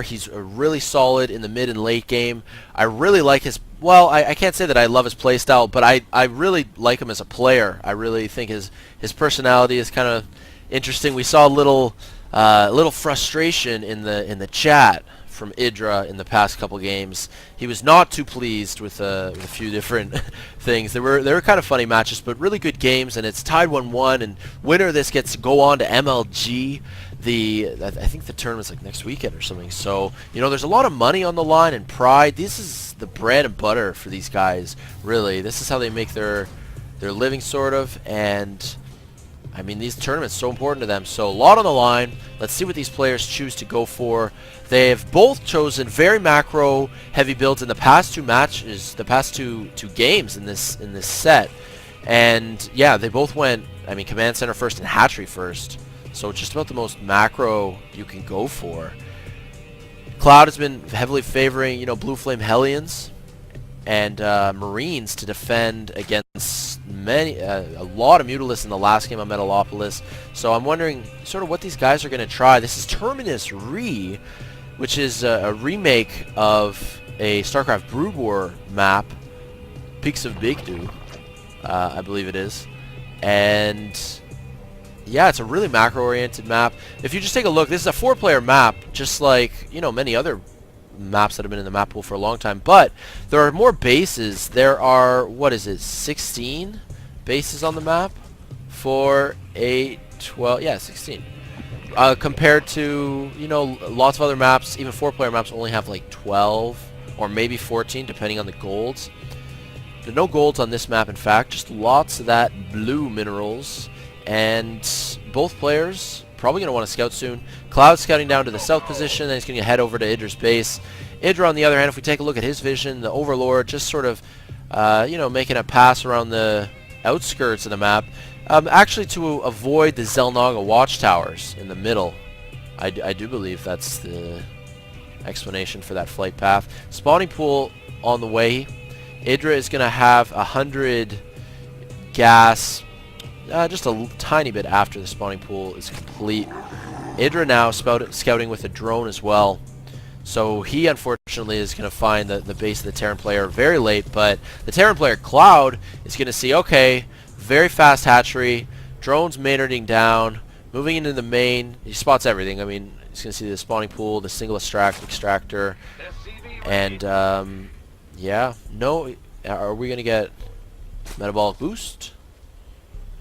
He's really solid in the mid and late game. I really like his, well, I can't say that I love his play style, but I really like him as a player. I really think his personality is kind of interesting. We saw a little frustration in the chat from IdrA in the past couple games. He was not too pleased with a few different things. They were kind of funny matches, but really good games, and it's tied 1-1, and winner of this gets to go on to MLG. I think the tournament's like next weekend or something. So, you know, there's a lot of money on the line and pride. This is the bread and butter for these guys, really. This is how they make their living, sort of, and I mean, these tournaments are so important to them. So a lot on the line. Let's see what these players choose to go for. They've both chosen very macro heavy builds in the past two matches, the past two games in this set. And yeah, they both went, I mean, command center first and hatchery first. So just about the most macro you can go for. ClouD has been heavily favoring, you know, Blue Flame Hellions and Marines to defend against a lot of Mutalisks in the last game on Metalopolis. So I'm wondering sort of what these guys are going to try. This is Terminus Re, which is a remake of a StarCraft Brood War map, Peaks of Bigdu, I believe it is. And yeah, it's a really macro-oriented map. If you just take a look, this is a 4-player map, just like, you know, many other maps that have been in the map pool for a long time. But there are more bases. There are, what is it, 16 bases on the map for 8, 12, yeah, 16. Compared to, you know, lots of other maps, even 4-player maps only have like 12 or maybe 14 depending on the golds. There are no golds on this map, in fact, just lots of that blue minerals. And both players probably going to want to scout soon. ClouD scouting down to the south position, then he's going to head over to IdrA's base. IdrA, on the other hand, if we take a look at his vision, the Overlord just sort of, you know, making a pass around the outskirts of the map, actually to avoid the Xel'Naga watchtowers in the middle. I do believe that's the explanation for that flight path. Spawning pool on the way. IdrA is going to have 100 gas just a tiny bit after the spawning pool is complete. IdrA now scouting with a drone as well. So he unfortunately is going to find the base of the Terran player very late, but the Terran player ClouD is going to see, okay, very fast hatchery, drones maynarding down, moving into the main. He spots everything. I mean, he's going to see the spawning pool, the single extractor, and yeah, no, are we going to get metabolic boost?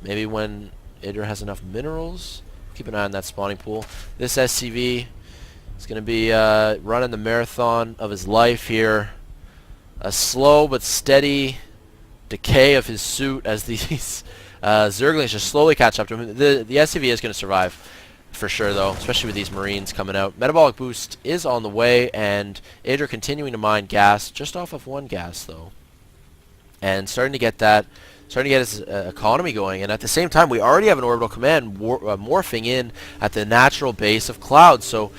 Maybe when IdrA has enough minerals. Keep an eye on that spawning pool. This SCV is going to be running the marathon of his life here. A slow but steady decay of his suit as these Zerglings just slowly catch up to him. The SCV is going to survive for sure, though, especially with these Marines coming out. Metabolic boost is on the way, and IdrA continuing to mine gas, just off of 1 gas, though. And starting to get his economy going, and at the same time we already have an orbital command morphing in at the natural base of ClouD. So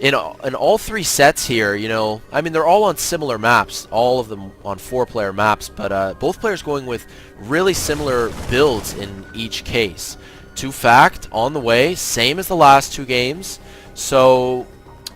in all 3 sets here, you know, I mean, they're all on similar maps, all of them on 4-player maps, but both players going with really similar builds in each case. 2-fact on the way, same as the last 2 games. So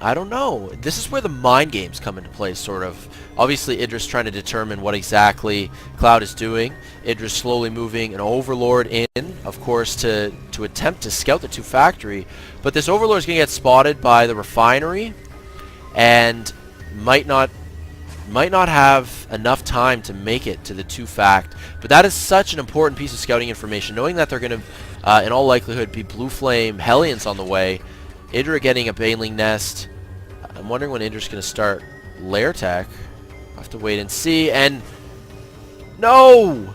I don't know. This is where the mind games come into play, sort of. Obviously, IdrA's trying to determine what exactly ClouD is doing. IdrA's slowly moving an Overlord in, of course, to attempt to scout the 2 factory. But this Overlord is going to get spotted by the refinery, and might not have enough time to make it to the 2-fact. But that is such an important piece of scouting information, knowing that they're going to, in all likelihood, be Blue Flame Hellions on the way. IdrA getting a Baneling Nest. I'm wondering when IdrA's going to start Lair Tech. I'll have to wait and see. And no!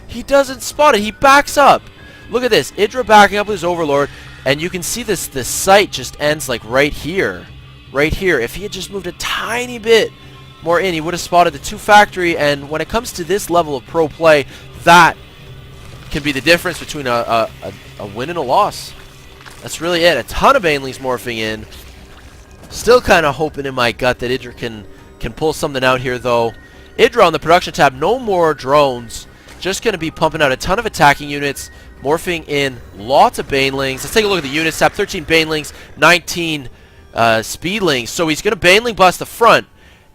He doesn't spot it. He backs up. Look at this. IdrA backing up with his Overlord. And you can see this sight just ends like right here. Right here. If he had just moved a tiny bit more in, he would have spotted the 2 factory. And when it comes to this level of pro play, that can be the difference between a win and a loss. That's really it. A ton of Banelings morphing in. Still kind of hoping in my gut that IdrA can pull something out here, though. IdrA on the production tab, no more drones. Just going to be pumping out a ton of attacking units, morphing in lots of Banelings. Let's take a look at the units tab. 13 Banelings, 19 Speedlings. So he's going to Baneling bust the front.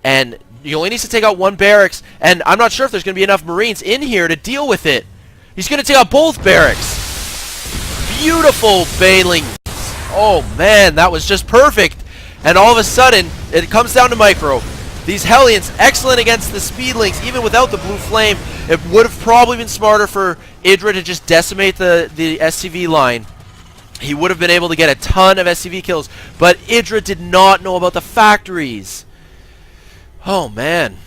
And he only needs to take out one barracks. And I'm not sure if there's going to be enough Marines in here to deal with it. He's going to take out both barracks. Beautiful Baneling. Oh, man, that was just perfect. And all of a sudden, it comes down to micro. These Hellions, excellent against the Speedlings, even without the blue flame. It would have probably been smarter for IdrA to just decimate the SCV line. He would have been able to get a ton of SCV kills, but IdrA did not know about the factories. Oh, man.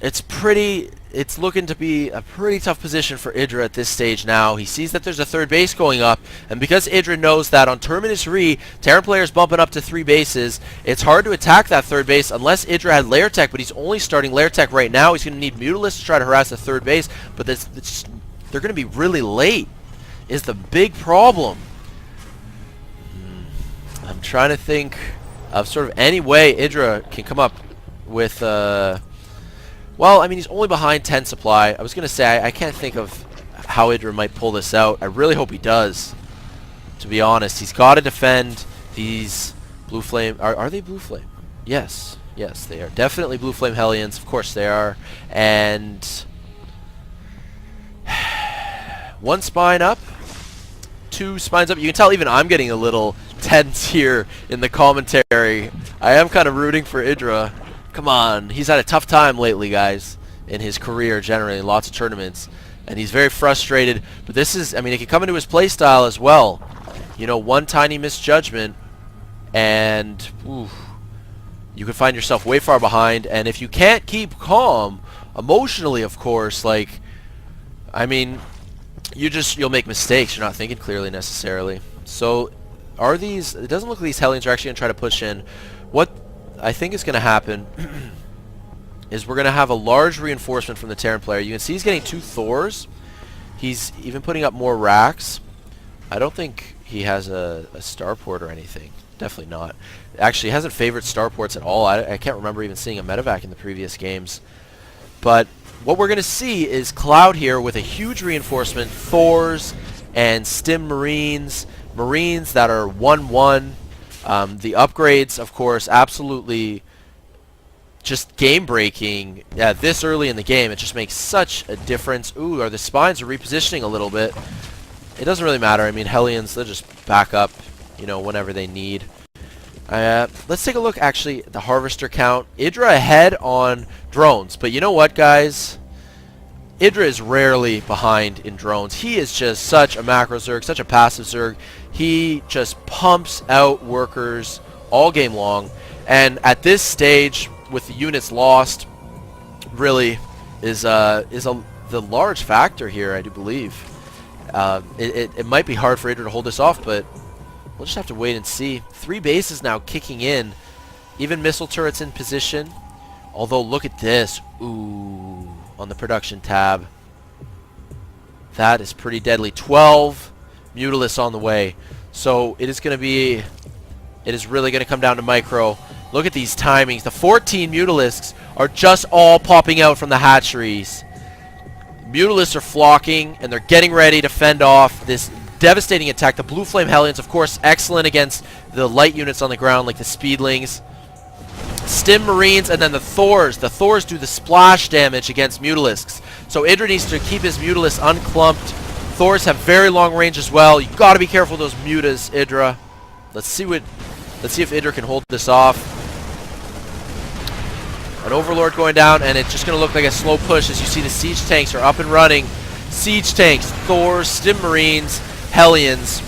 It's looking to be a pretty tough position for IdrA at this stage now. He sees that there's a third base going up, and because IdrA knows that on Terminus Re, Terran players bumping up to 3 bases, it's hard to attack that third base unless IdrA had Lair Tech, but he's only starting Lair Tech right now. He's going to need Mutalisks to try to harass the third base, but they're going to be really late is the big problem. I'm trying to think of sort of any way IdrA can come up with... well, I mean, he's only behind 10 supply. I was going to say, I can't think of how IdrA might pull this out. I really hope he does, to be honest. He's got to defend these Blue Flame. Are they Blue Flame? Yes. Yes, they are. Definitely Blue Flame Hellions. Of course they are. And... 1 spine up. 2 spines up. You can tell even I'm getting a little tense here in the commentary. I am kind of rooting for IdrA. Come on, he's had a tough time lately, guys, in his career generally, lots of tournaments, and he's very frustrated. But this is, I mean, it can come into his play style as well. You know, one tiny misjudgment, and you can find yourself way far behind. And if you can't keep calm, emotionally, of course, like, I mean, you'll make mistakes. You're not thinking clearly necessarily. So, are these? It doesn't look like these Hellions are actually going to try to push in. What I think is going to happen is we're going to have a large reinforcement from the Terran player. You can see he's getting 2 Thors. He's even putting up more racks. I don't think he has a starport or anything. Definitely not. Actually, he hasn't favored starports at all. I can't remember even seeing a medevac in the previous games. But what we're going to see is ClouD here with a huge reinforcement, Thors and Stim Marines, Marines that are 1-1. The upgrades, of course, absolutely just game-breaking. Yeah, this early in the game, it just makes such a difference. Ooh, the spines are repositioning a little bit. It doesn't really matter. I mean, Hellions, they'll just back up, you know, whenever they need. Let's take a look, actually, at the Harvester count. IdrA ahead on drones. But you know what, guys? IdrA is rarely behind in drones. He is just such a macro Zerg, such a passive Zerg. He just pumps out workers all game long. And at this stage, with the units lost, really is the large factor here, I do believe. It might be hard for IdrA to hold this off, but we'll just have to wait and see. 3 bases now kicking in. Even missile turrets in position. Although, look at this. Ooh, on the production tab. That is pretty deadly. 12 Mutalisks on the way. So it is going to be... It is really going to come down to micro. Look at these timings. The 14 Mutalisks are just all popping out from the hatcheries. Mutalisks are flocking, and they're getting ready to fend off this devastating attack. The Blue Flame Hellions, of course, excellent against the light units on the ground, like the Speedlings. Stim Marines, and then the Thors. The Thors do the splash damage against Mutalisks. So IdrA needs to keep his Mutalisks unclumped. Thors have very long range as well. You got to be careful of those mutas, IdrA. Let's see if IdrA can hold this off. An Overlord going down, and it's just going to look like a slow push as you see the siege tanks are up and running. Siege tanks, Thors, Stim Marines, Hellions.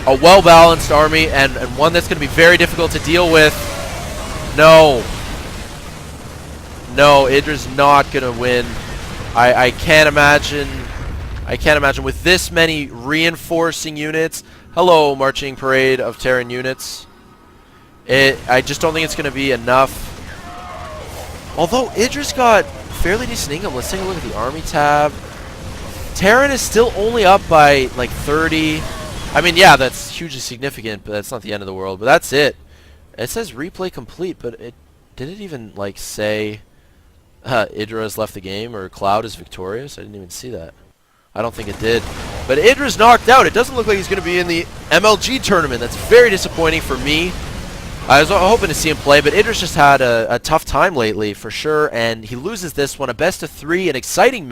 A well-balanced army, and one that's going to be very difficult to deal with. No. No, IdrA's not going to win. I can't imagine... I can't imagine with this many reinforcing units. Hello, marching parade of Terran units. I just don't think it's going to be enough. Although IdrA's got fairly decent income. Let's take a look at the army tab. Terran is still only up by like 30. I mean, yeah, that's hugely significant, but that's not the end of the world. But that's it. It says replay complete, but did it even like say IdrA has left the game or ClouD is victorious? I didn't even see that. I don't think it did. But IdrA's knocked out. It doesn't look like he's going to be in the MLG tournament. That's very disappointing for me. I was hoping to see him play, but IdrA's just had a tough time lately for sure, and he loses this one. A best of 3, an exciting